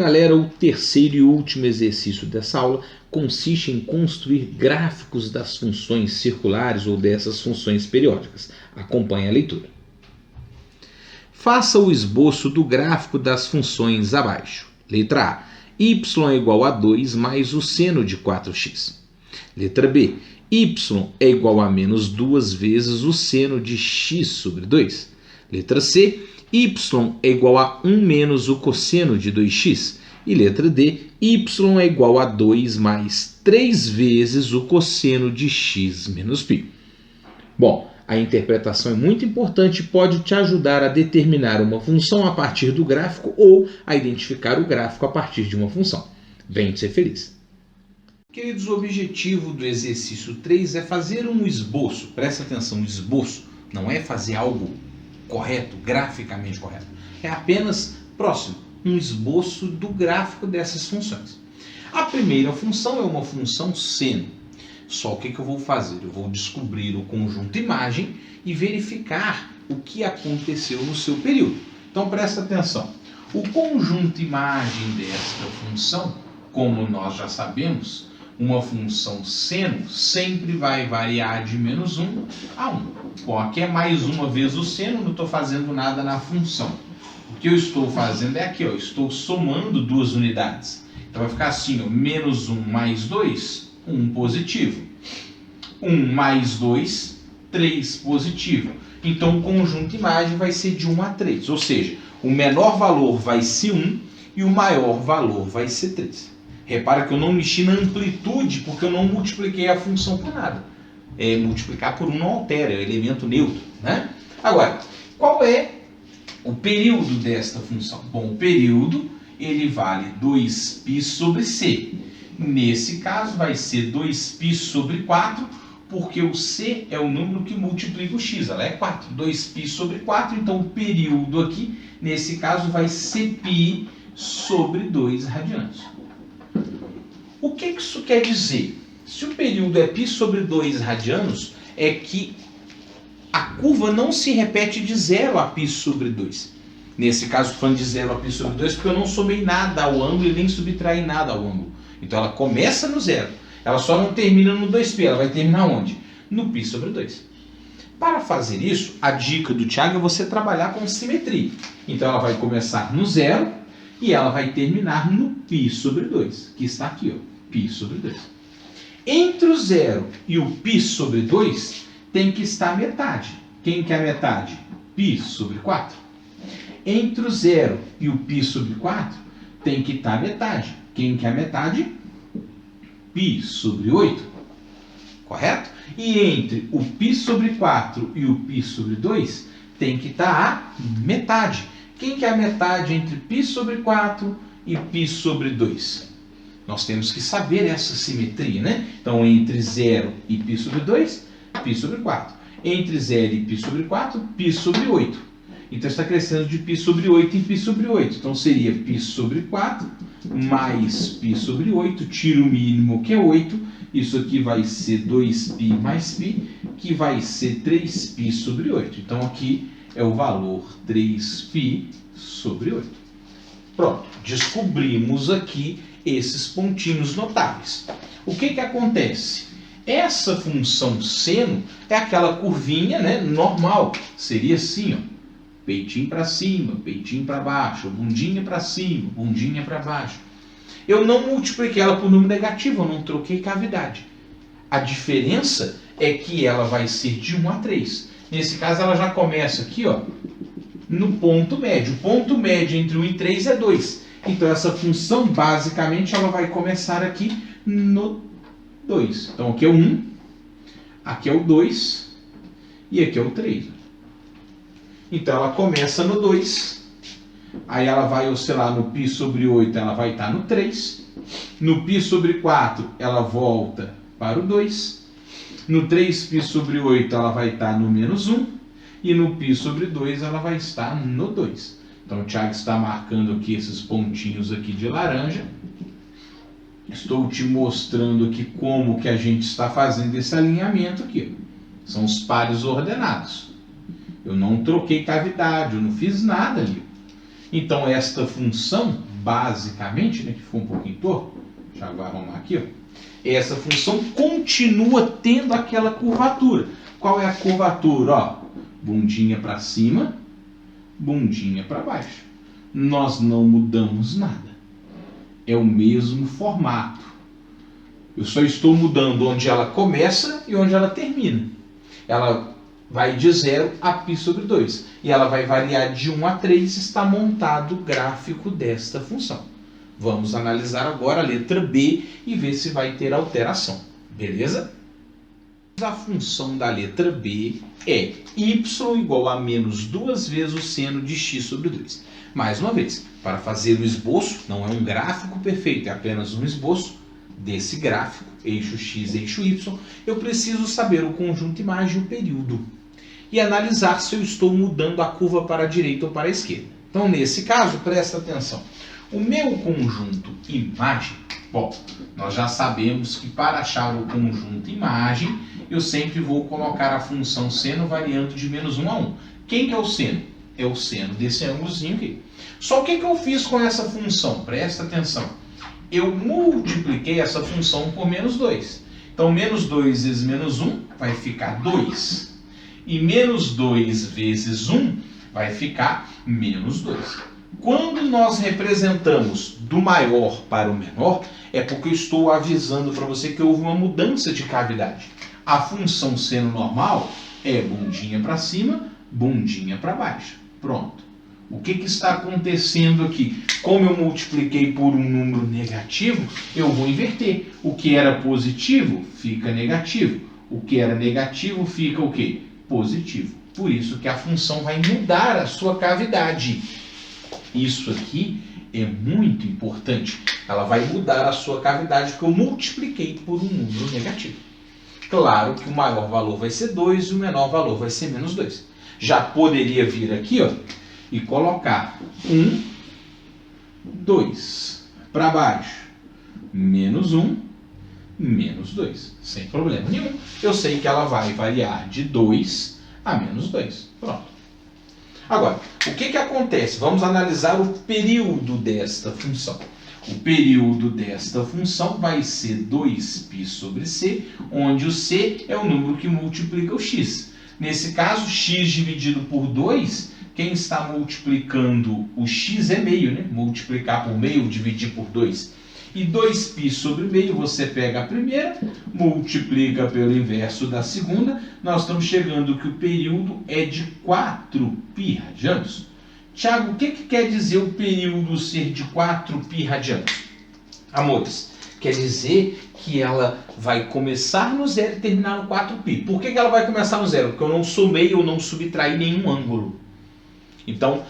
galera, o terceiro e último exercício dessa aula consiste em construir gráficos das funções circulares ou dessas funções periódicas. Acompanhe a leitura. Faça o esboço do gráfico das funções abaixo. Letra A. Y é igual a 2 mais o seno de 4x. Letra B. Y é igual a menos 2 vezes o seno de x sobre 2. Letra C. Y é igual a 1 menos o cosseno de 2x. E letra D. Y é igual a 2 mais 3 vezes o cosseno de x menos π. Bom, a interpretação é muito importante e pode te ajudar a determinar uma função a partir do gráfico ou a identificar o gráfico a partir de uma função. Venha ser feliz. Queridos, o objetivo do exercício 3 é fazer um esboço. Presta atenção, esboço não é fazer algo correto, graficamente correto. É apenas próximo, um esboço do gráfico dessas funções. A primeira função é uma função seno. Só o que eu vou fazer? Eu vou descobrir o conjunto imagem e verificar o que aconteceu no seu período. Então presta atenção. O conjunto imagem desta função, como nós já sabemos, uma função seno sempre vai variar de menos 1 a 1. Bom, aqui é mais uma vez o seno, não estou fazendo nada na função. O que eu estou fazendo é aqui, ó, estou somando duas unidades. Então vai ficar assim, ó, menos 1 mais 2, 1 positivo. 1 mais 2, 3 positivo. Então o conjunto imagem vai ser de 1 a 3. Ou seja, o menor valor vai ser 1 e o maior valor vai ser 3. Repara que eu não mexi na amplitude porque eu não multipliquei a função por nada. Multiplicar por 1 não altera, é um elemento neutro, né? Agora, qual é o período desta função? Bom, o período ele vale 2π sobre c. Nesse caso vai ser 2π sobre 4, porque o c é o número que multiplica o x, ela é 4. 2π sobre 4, então o período aqui, nesse caso, vai ser π sobre 2 radianos. O que isso quer dizer? Se o período é π sobre 2 radianos, é que a curva não se repete de 0 a π sobre 2. Nesse caso, estou falando de 0 a π sobre 2, porque eu não somei nada ao ângulo e nem subtraí nada ao ângulo. Então ela começa no 0. Ela só não termina no 2π. Ela vai terminar onde? No π sobre 2. Para fazer isso, a dica do Thiago é você trabalhar com simetria. Então ela vai começar no 0 e ela vai terminar no π sobre 2, que está aqui, ó. π sobre 2. Entre o 0 e o π sobre 2 tem que estar a metade. Quem que é a metade? π sobre 4. Entre o 0 e o π sobre 4 tem que estar a metade. Quem que é a metade? π sobre 8. Correto? E entre o π sobre 4 e o π sobre 2 tem que estar a metade. Quem que é a metade entre π sobre 4 e π sobre 2? Nós temos que saber essa simetria, né? Então, entre 0 e π sobre 2, π sobre 4. Entre 0 e π sobre 4, π sobre 8. Então, está crescendo de π sobre 8 em π sobre 8. Então, seria π sobre 4 mais π sobre 8. Tiro o mínimo, que é 8. Isso aqui vai ser 2π mais π, que vai ser 3π sobre 8. Então, aqui é o valor 3π sobre 8. Pronto, descobrimos aqui esses pontinhos notáveis. O que acontece? Essa função seno é aquela curvinha, né, normal. Seria assim, ó, peitinho para cima, peitinho para baixo, bundinha para cima, bundinha para baixo. Eu não multipliquei ela por número negativo, eu não troquei cavidade. A diferença é que ela vai ser de 1 a 3. Nesse caso, ela já começa aqui, ó, no ponto médio. O ponto médio entre 1 e 3 é 2. Então, essa função, basicamente, ela vai começar aqui no 2. Então, aqui é o 1, aqui é o 2 e aqui é o 3. Então, ela começa no 2, aí ela vai oscilar no π sobre 8, ela vai estar no 3. No π sobre 4, ela volta para o 2. No 3π sobre 8, ela vai estar no menos 1. E no π sobre 2, ela vai estar no 2. Então, o Thiago está marcando aqui esses pontinhos aqui de laranja. Estou te mostrando aqui como que a gente está fazendo esse alinhamento aqui. São os pares ordenados. Eu não troquei cavidade, eu não fiz nada ali. Então, esta função, basicamente, né, que ficou um pouquinho torto, já vou arrumar aqui, ó, essa função continua tendo aquela curvatura. Qual é a curvatura? Ó, bundinha para cima, bundinha para baixo. Nós não mudamos nada. É o mesmo formato. Eu só estou mudando onde ela começa e onde ela termina. Ela vai de 0 a π sobre 2. E ela vai variar de 1 a 3. Está montado o gráfico desta função. Vamos analisar agora a letra B e ver se vai ter alteração. Beleza? A função da letra B é y igual a menos 2 vezes o seno de x sobre 2. Mais uma vez, para fazer o esboço, não é um gráfico perfeito, é apenas um esboço desse gráfico, eixo x, eixo y, eu preciso saber o conjunto imagem e o período. E analisar se eu estou mudando a curva para a direita ou para a esquerda. Então, nesse caso, presta atenção. O meu conjunto imagem, bom, nós já sabemos que para achar o conjunto imagem, eu sempre vou colocar a função seno variando de menos 1 a 1. Quem que é o seno? É o seno desse ângulozinho aqui. Só o que eu fiz com essa função? Presta atenção. Eu multipliquei essa função por menos 2. Então, menos 2 vezes menos 1 vai ficar 2. E menos 2 vezes 1 vai ficar menos 2. Quando nós representamos do maior para o menor, é porque eu estou avisando para você que houve uma mudança de cavidade. A função seno normal é bundinha para cima, bundinha para baixo. Pronto. O que está acontecendo aqui? Como eu multipliquei por um número negativo, eu vou inverter. O que era positivo fica negativo. O que era negativo fica o quê? Positivo. Por isso que a função vai mudar a sua cavidade. Isso aqui é muito importante. Ela vai mudar a sua cavidade porque eu multipliquei por um número negativo. Claro que o maior valor vai ser 2 e o menor valor vai ser menos 2. Já poderia vir aqui, ó, e colocar 1, 2 para baixo, menos 1, menos 2. Sem problema nenhum. Eu sei que ela vai variar de 2 a menos 2. Pronto. Agora, o que acontece? Vamos analisar o período desta função. O período desta função vai ser 2π sobre c, onde o c é o número que multiplica o x. Nesse caso, x dividido por 2, quem está multiplicando o x é meio, né? Multiplicar por meio, dividir por 2. E 2π sobre meio, você pega a primeira, multiplica pelo inverso da segunda, nós estamos chegando que o período é de 4π radianos. Tiago, o que quer dizer o período ser de 4π radianos? Amores, quer dizer que ela vai começar no zero e terminar no 4π. Por que ela vai começar no zero? Porque eu não somei ou não subtraí nenhum ângulo. Então,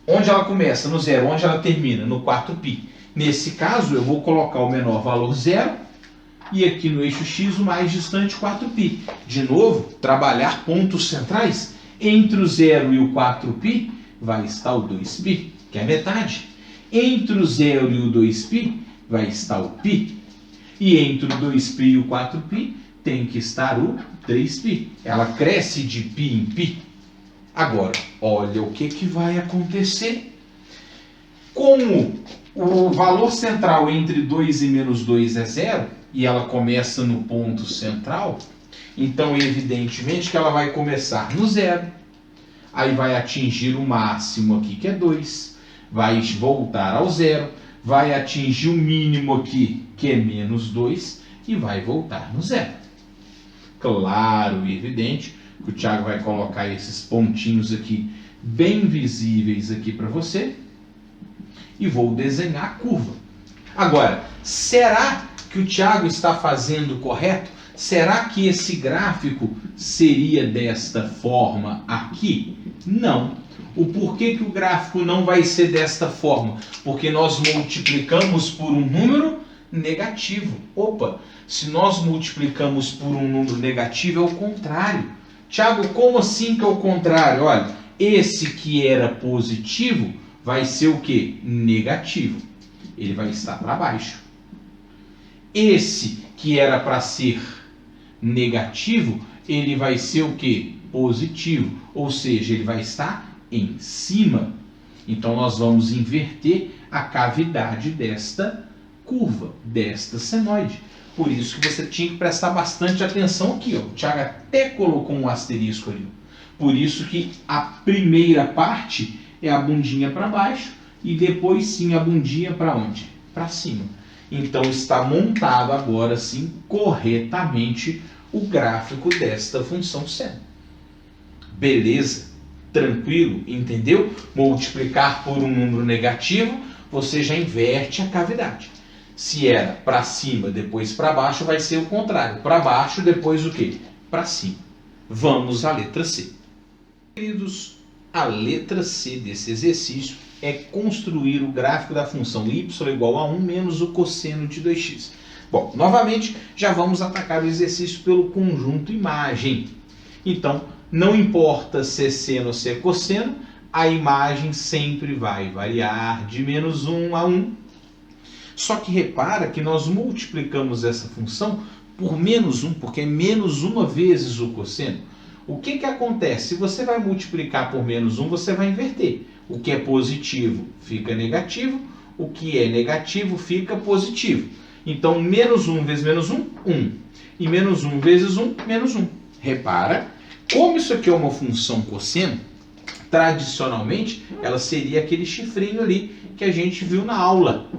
onde ela começa? No zero. Onde ela termina? No 4π. Nesse caso, eu vou colocar o menor valor 0 e aqui no eixo x o mais distante 4π. De novo, trabalhar pontos centrais. Entre o 0 e o 4π vai estar o 2π, que é a metade. Entre o 0 e o 2π vai estar o π. E entre o 2π e o 4π tem que estar o 3π. Ela cresce de π em π. Agora, olha o que vai acontecer. Como o valor central entre 2 e menos 2 é 0, e ela começa no ponto central, então, evidentemente, que ela vai começar no 0, aí vai atingir o máximo aqui, que é 2, vai voltar ao 0, vai atingir o mínimo aqui, que é menos 2, e vai voltar no 0. Claro e evidente que o Tiago vai colocar esses pontinhos aqui, bem visíveis aqui para você, e vou desenhar a curva. Agora, será que o Tiago está fazendo correto? Será que esse gráfico seria desta forma aqui? Não. O porquê que o gráfico não vai ser desta forma? Porque nós multiplicamos por um número negativo. Opa, se nós multiplicamos por um número negativo, é o contrário. Tiago, como assim que é o contrário? Olha, esse que era positivo vai ser o quê? Negativo. Ele vai estar para baixo. Esse que era para ser negativo, ele vai ser o quê? Positivo. Ou seja, ele vai estar em cima. Então, nós vamos inverter A cavidade desta curva, desta senoide. Por isso que você tinha que prestar bastante atenção aqui, ó. O Thiago até colocou um asterisco ali. Por isso que a primeira parte é a bundinha para baixo e depois sim a bundinha para onde? Para cima. Então está montado agora sim corretamente o gráfico desta função seno. Beleza? Tranquilo? Entendeu? Multiplicar por um número negativo, você já inverte a cavidade. Se era para cima, depois para baixo, vai ser o contrário. Para baixo, depois o quê? Para cima. Vamos à letra C. Queridos, a letra C desse exercício é construir o gráfico da função y igual a 1 menos o cosseno de 2x. Bom, novamente, já vamos atacar o exercício pelo conjunto imagem. Então, não importa se é seno ou se é cosseno, a imagem sempre vai variar de menos 1 a 1. Só que repara que nós multiplicamos essa função por menos 1, porque é menos uma vezes o cosseno. O que acontece? Se você vai multiplicar por menos 1, você vai inverter. O que é positivo fica negativo, o que é negativo fica positivo. Então, menos 1 vezes menos 1, 1. E menos 1 vezes 1, menos 1. Repara, como isso aqui é uma função cosseno, tradicionalmente, ela seria aquele chifrinho ali que a gente viu na aula.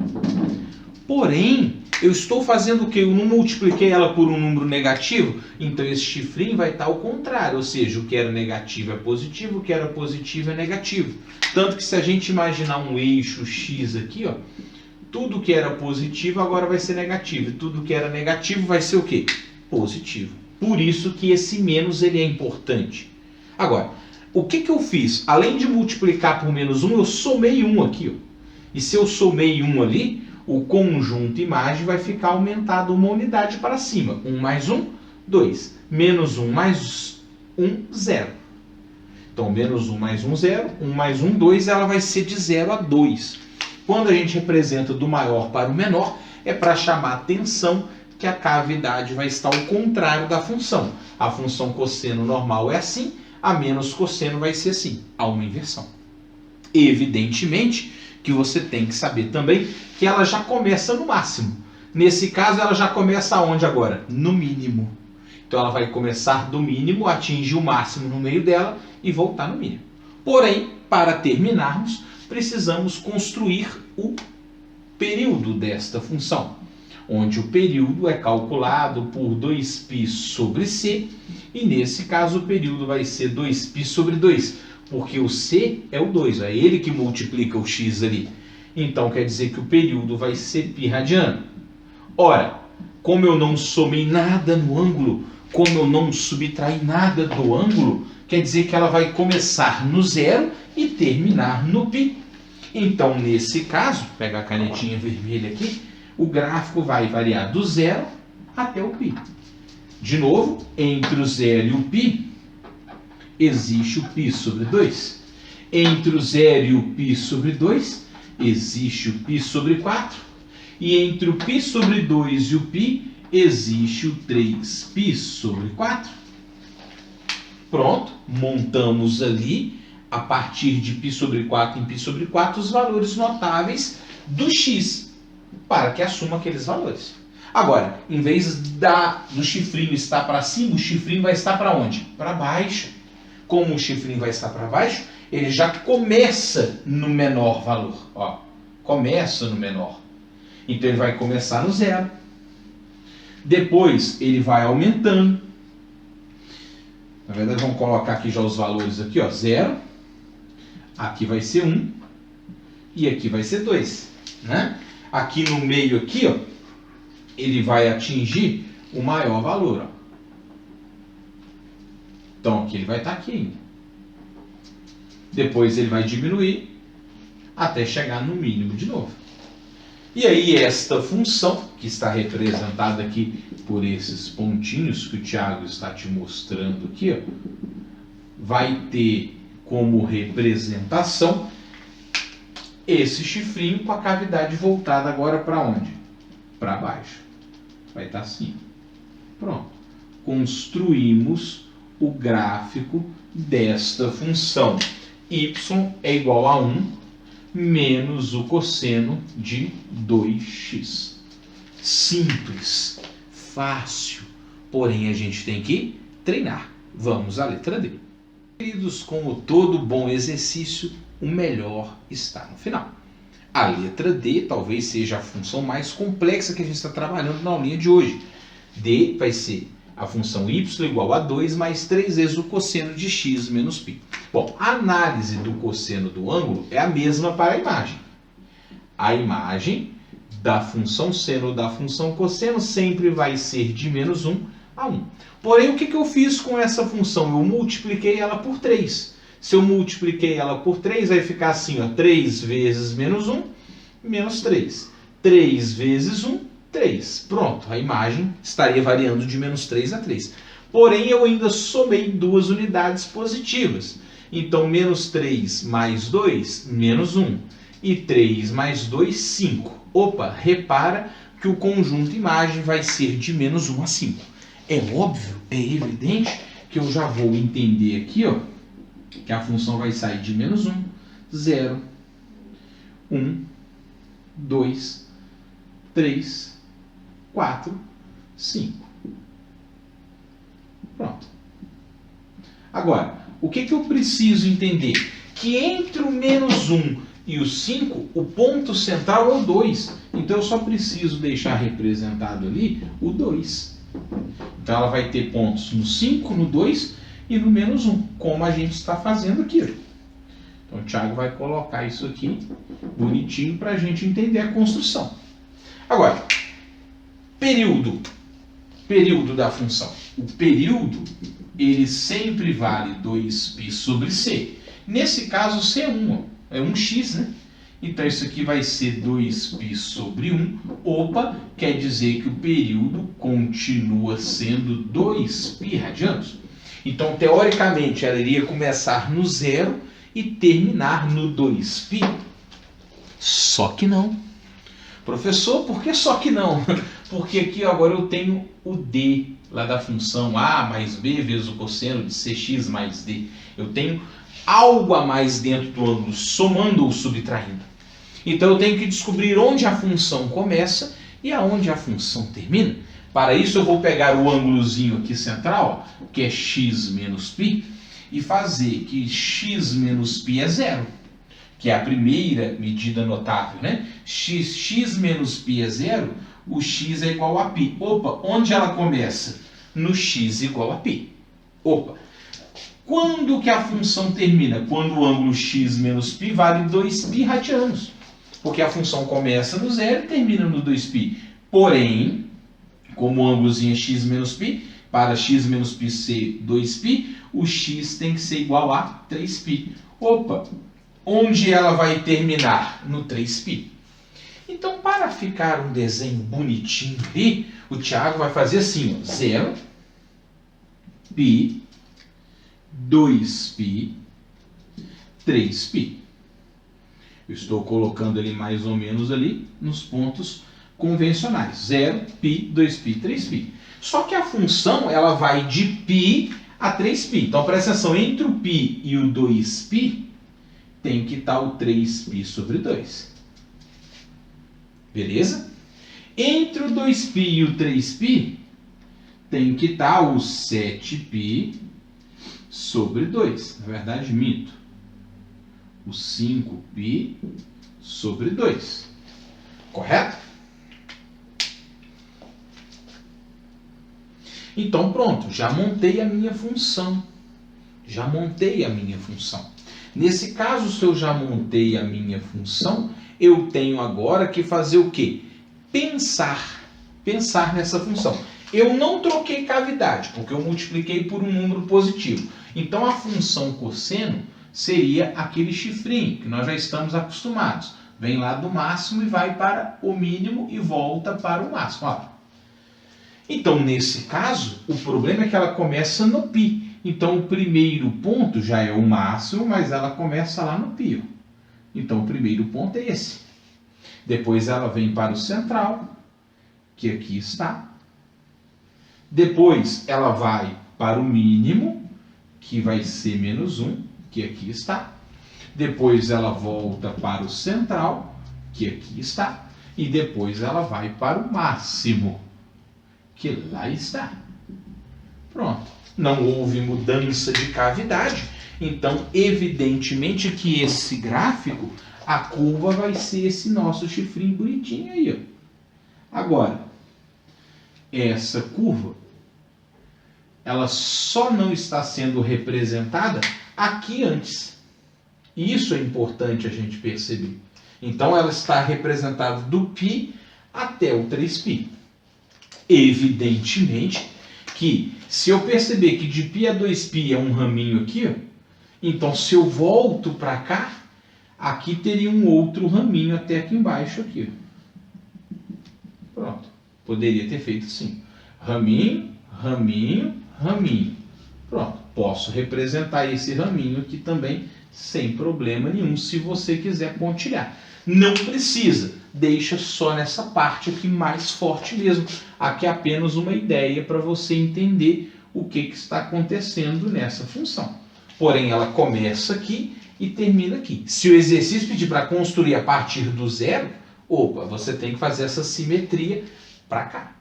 Porém, eu estou fazendo o quê? Eu não multipliquei ela por um número negativo, então esse chifrinho vai estar ao contrário, ou seja, o que era negativo é positivo, o que era positivo é negativo. Tanto que se a gente imaginar um eixo X aqui, ó, tudo que era positivo agora vai ser negativo, e tudo que era negativo vai ser o quê? Positivo. Por isso que esse menos ele é importante. Agora, o que eu fiz? Além de multiplicar por menos 1, eu somei 1 aqui, ó. E se eu somei 1 ali, o conjunto imagem vai ficar aumentado uma unidade para cima. 1 mais 1, 2. Menos 1 mais 1, 0. Então, menos 1 mais 1, 0. 1 mais 1, 2. Ela vai ser de 0 a 2. Quando a gente representa do maior para o menor, é para chamar a atenção que a cavidade vai estar ao contrário da função. A função cosseno normal é assim, a menos cosseno vai ser assim. Há uma inversão. Evidentemente que você tem que saber também que ela já começa no máximo. Nesse caso, ela já começa aonde agora? No mínimo. Então, ela vai começar do mínimo, atingir o máximo no meio dela e voltar no mínimo. Porém, para terminarmos, precisamos construir o período desta função, onde o período é calculado por 2π sobre c, e nesse caso o período vai ser 2π sobre 2, porque o c é o 2, é ele que multiplica o x ali. Então quer dizer que o período vai ser π radiano. Ora, como eu não somei nada no ângulo, como eu não subtraí nada do ângulo, quer dizer que ela vai começar no zero e terminar no π. Então, nesse caso, pega a canetinha vermelha aqui, o gráfico vai variar do zero até o π. De novo, entre o zero e o π, existe o π sobre 2. Entre o zero e o π sobre 2, existe o π sobre 4. E entre o π sobre 2 e o π, existe o 3π sobre 4. Pronto, montamos ali, a partir de π sobre 4 em π sobre 4, os valores notáveis do x, para que assuma aqueles valores. Agora, em vez do chifrinho estar para cima, o chifrinho vai estar para onde? Para baixo. Como o chifrinho vai estar para baixo, ele já começa no menor valor. Ó, começa no menor. Então, ele vai começar no zero. Depois, ele vai aumentando. Na verdade, vamos colocar aqui já os valores aqui, ó, 0. Aqui vai ser 1. E aqui vai ser 2. Né? Aqui no meio, aqui, ó, ele vai atingir o maior valor. Ó. Então, aqui ele vai estar aqui ainda. Depois ele vai diminuir até chegar no mínimo de novo. E aí esta função, que está representada aqui por esses pontinhos que o Thiago está te mostrando aqui, ó, vai ter como representação esse chifrinho com a cavidade voltada agora para onde? Para baixo. Vai estar assim. Pronto. Construímos o gráfico desta função. Y é igual a 1 menos o cosseno de 2x. Simples, fácil, porém a gente tem que treinar. Vamos à letra D. Queridos, como todo bom exercício, o melhor está no final. A letra D talvez seja a função mais complexa que a gente está trabalhando na aulinha de hoje. D vai ser a função y igual a 2 mais 3 vezes o cosseno de x menos π. Bom, a análise do cosseno do ângulo é a mesma para a imagem. A imagem da função seno ou da função cosseno sempre vai ser de menos 1 a 1. Porém, o que eu fiz com essa função? Eu multipliquei ela por 3. Se eu multipliquei ela por 3, vai ficar assim, ó, 3 vezes menos 1, menos 3. 3 vezes 1, 3. Pronto, a imagem estaria variando de menos 3 a 3. Porém, eu ainda somei duas unidades positivas. Então, menos 3 mais 2, menos 1. E 3 mais 2, 5. Opa, repara que o conjunto imagem vai ser de menos 1 a 5. É óbvio, é evidente que eu já vou entender aqui, ó, que a função vai sair de menos 1, 0, 1, 2, 3, 4, 5. Pronto. Agora, o que eu preciso entender? Que entre o menos 1 e o 5, o ponto central é o 2. Então, eu só preciso deixar representado ali o 2. Então, ela vai ter pontos no 5, no 2 e no menos 1, como a gente está fazendo aqui. Então, o Thiago vai colocar isso aqui bonitinho para a gente entender a construção. Agora, período. Período da função. O período, ele sempre vale 2π sobre c. Nesse caso, c é 1, é 1x, né? Então, isso aqui vai ser 2π sobre 1. Opa, quer dizer que o período continua sendo 2π radianos. Então, teoricamente, ela iria começar no 0 e terminar no 2π. Só que não. Professor, por que só que não? Porque aqui agora eu tenho o d lá da função a mais b vezes o cosseno de cx mais d. Eu tenho algo a mais dentro do ângulo, somando ou subtraindo. Então eu tenho que descobrir onde a função começa e aonde a função termina. Para isso eu vou pegar o ângulozinho aqui central, que é x menos π, e fazer que x menos π é 0, que é a primeira medida notável, né? X menos π é 0, o x é igual a π. Opa, onde ela começa? No x igual a π. Opa, quando que a função termina? Quando o ângulo x menos π vale 2π radianos. Porque a função começa no 0 e termina no 2π. Porém, como o ângulozinho é x menos π, para x menos π ser 2π, o x tem que ser igual a 3π. Opa, onde ela vai terminar? No 3π. Então, para ficar um desenho bonitinho ali, o Thiago vai fazer assim, ó, 0, π, 2π, 3π. Eu estou colocando ele mais ou menos ali nos pontos convencionais. 0, π, 2π, 3π. Só que a função ela vai de π a 3π. Então, presta atenção, entre o π e o 2π tem que estar o 3π sobre 2. Beleza? Entre o 2π e o 3π tem que estar o 7π sobre 2. Na verdade, minto. O 5π sobre 2. Correto? Então, pronto. Já montei a minha função. Nesse caso, se eu já montei a minha função, eu tenho agora que fazer o quê? Pensar nessa função. Eu não troquei cavidade, porque eu multipliquei por um número positivo. Então, a função cosseno seria aquele chifrinho que nós já estamos acostumados. Vem lá do máximo e vai para o mínimo e volta para o máximo. Olha. Então, nesse caso, o problema é que ela começa no π. Então, o primeiro ponto já é o máximo, mas ela começa lá no π. Então, o primeiro ponto é esse. Depois ela vem para o central, que aqui está. Depois ela vai para o mínimo, que vai ser menos 1, que aqui está. depois ela volta para o central, que aqui está, e depois ela vai para o máximo, que lá está. Pronto. Não houve mudança de cavidade, então evidentemente que esse gráfico, a curva vai ser esse nosso chifrinho bonitinho aí, ó. Agora, essa curva, ela só não está sendo representada aqui antes. Isso é importante a gente perceber. Então ela está representada do π até o 3π. Evidentemente que se eu perceber que de π a 2π é um raminho aqui, ó, então se eu volto para cá, aqui teria um outro raminho até aqui embaixo aqui. Pronto. Poderia ter feito assim. Raminho, raminho, raminho. Pronto. Posso representar esse raminho aqui também sem problema nenhum, se você quiser pontilhar. Não precisa. Deixa só nessa parte aqui mais forte mesmo. Aqui é apenas uma ideia para você entender o que está acontecendo nessa função. Porém, ela começa aqui e termina aqui. Se o exercício pedir para construir a partir do zero, opa, você tem que fazer essa simetria para cá.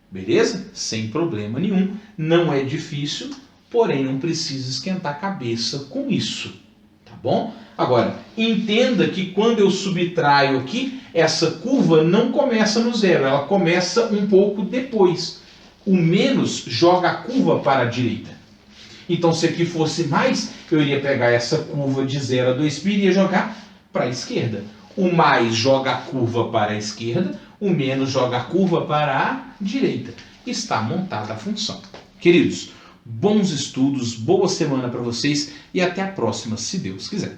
Beleza? Sem problema nenhum. Não é difícil, porém não precisa esquentar a cabeça com isso. Tá bom? Agora, entenda que quando eu subtraio aqui, essa curva não começa no zero, ela começa um pouco depois. O menos joga a curva para a direita. Então, se aqui fosse mais, eu iria pegar essa curva de 0 a 2π e iria jogar para a esquerda. O mais joga a curva para a esquerda, o menos joga a curva para a direita. Está montada a função. Queridos, bons estudos, boa semana para vocês e até a próxima, se Deus quiser.